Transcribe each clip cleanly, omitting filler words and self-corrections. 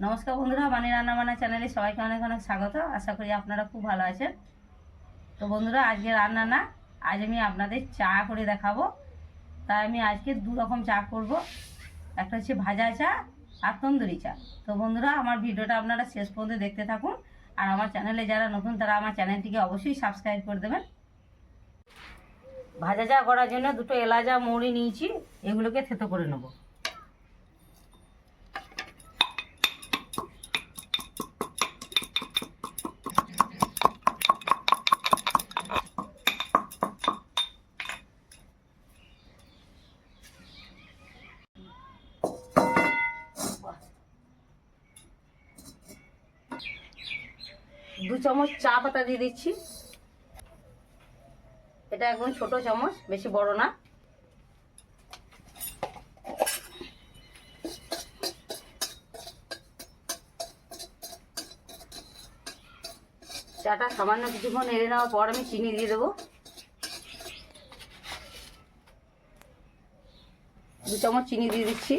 নমস্কার বন্ধুরা, বানি রান্না বান্না চ্যানেলে সবাইকে অনেক অনেক স্বাগত। আশা করি আপনারা খুব ভালো আছেন। তো বন্ধুরা, আজকে রান্না না, আজ আমি আপনাদের চা করে দেখাবো। তাই আমি আজকে দু রকম চা করব। একটা হচ্ছে ভাজা চা আর তন্দুরি চা। তো বন্ধুরা, আমার ভিডিওটা আপনারা শেষ পর্যন্ত দেখতে থাকুন। আর আমার চ্যানেলে যারা নতুন তারা আমার চ্যানেলটিকে অবশ্যই সাবস্ক্রাইব করে দেবেন। ভাজা চা করার জন্য দুটো এলাচ আর মৌরি নিয়েছি, এগুলোকে থেতো করে নেব। দু চামচ চা পাতা দিয়ে দিচ্ছি। এটা একদম ছোট চামচ, বেশি বড় না। চাটা সামান্য কিছুক্ষণ নেড়ে নেওয়ার পর আমি চিনি দিয়ে দেবো। দু চামচ চিনি দিয়ে দিচ্ছি।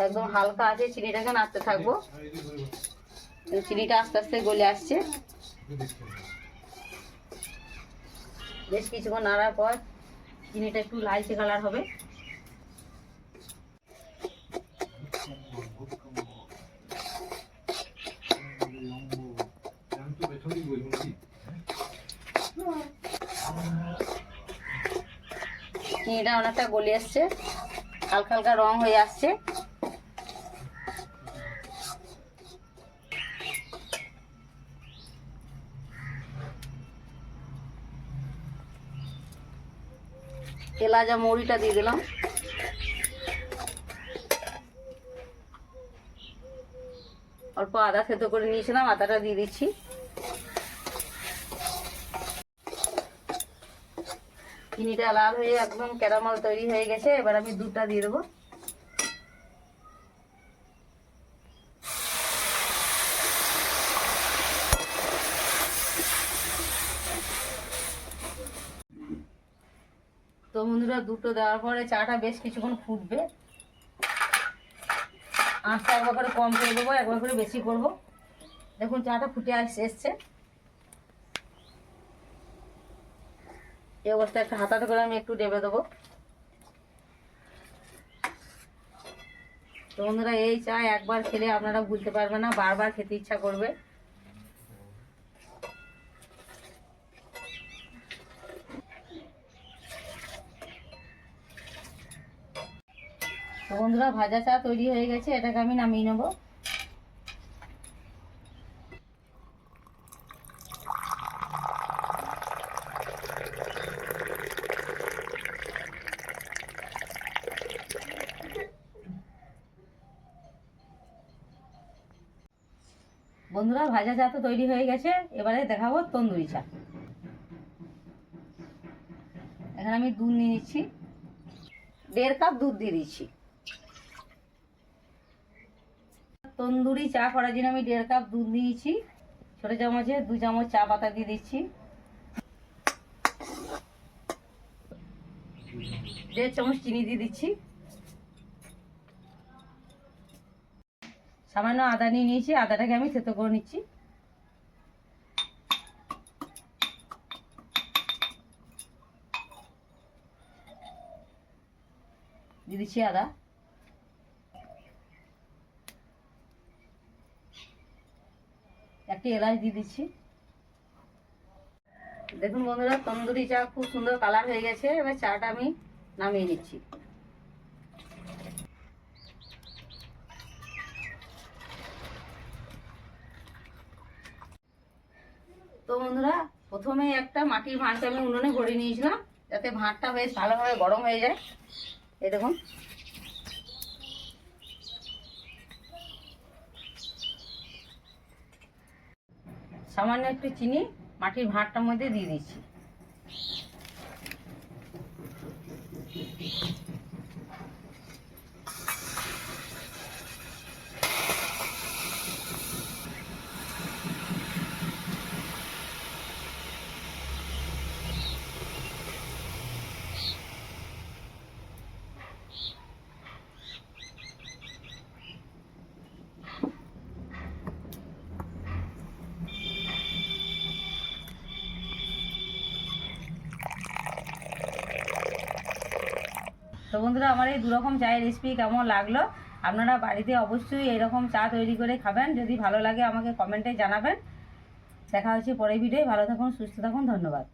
একদম হালকা আছে, চিনিটাকে নাড়তে থাকবো। চিনিটা আস্তে আস্তে গলে আসছে। বেশ কিছুক্ষণ নাড়ার পর চিনিটা একটু লালচে কালার হবে। চিনিটা অনেকটা গলে আসছে, হালকা হালকা রং হয়ে আসছে। এলাচ আর মৌরিটা দিয়ে দিলাম। অল্প আদা থেতো করে নিয়েছিলাম, আদাটা দিয়ে দিচ্ছি। চিনিটা লাল হয়ে একদম ক্যারামেল তৈরি হয়ে গেছে। এবার আমি দুধটা দিয়ে দেবো। তো বন্ধুরা, দুটো দেওয়ার পরে চাটা বেশ কিছুক্ষণ ফুটবে। আঁচটা একবার করে কম করে দেবো, একবার করে বেশি করব। দেখুন চাটা ফুটে এসছে। এই অবস্থায় একটা হাতাতে করে আমি একটু ডেবে দেবো। তো বন্ধুরা, এই চা একবার খেলে আপনারা ভুলতে পারবেন না, বারবার খেতে ইচ্ছা করবে। তো বন্ধুরা, ভাজা চা তৈরি হয়ে গেছে, এটাকে আমি নামিয়ে নেব। বন্ধুরা, ভাজা চা তো তৈরি হয়ে গেছে, এবারে দেখাবো তন্দুরি চা। এখানে আমি দুধ নিয়ে নিচ্ছি, 1.5 কাপ দুধ দিয়ে দিচ্ছি। তন্দুরি চা করার জন্য আমি 1.5 কাপ দুধ নিয়েছি। ছোট চামচে 2 চামচ চা পাতা দিয়ে দিচ্ছি। 1.5 চামচ চিনি দিয়ে দিচ্ছি। সামান্য আদা নিয়ে নিয়েছি, আদাটাকে আমি থেতো করে নিচ্ছি। দিয়ে দিচ্ছি আদা। একটি এলাচ দিয়ে দিচ্ছি। দেখুন বন্ধুরা, তন্দুরি চা খুব সুন্দর কালার হয়ে গেছে। এবার চাটা আমি নামিয়ে নিচ্ছি। তো বন্ধুরা, প্রথমে একটা মাটির ভাঁড়কে আমি উনুনে ভরে নিয়েছিলাম, যাতে ভাঁড়টা বেশ ভালোভাবে গরম হয়ে যায়। এই দেখুন, সামান্য একটু চিনি মাটির ভাঁড়টার মধ্যে দিয়ে দিচ্ছি। তো বন্ধুরা আমার এই 2 রকম চায়ের রেসিপি কেমন লাগলো, আপনারা বাড়িতে অবশ্যই এইরকম চা তৈরি করে খাবেন। যদি ভালো লাগে আমাকে কমেন্টে জানাবেন। দেখা হচ্ছে পরের ভিডিওয়। ভালো থাকুন, সুস্থ থাকুন, ধন্যবাদ।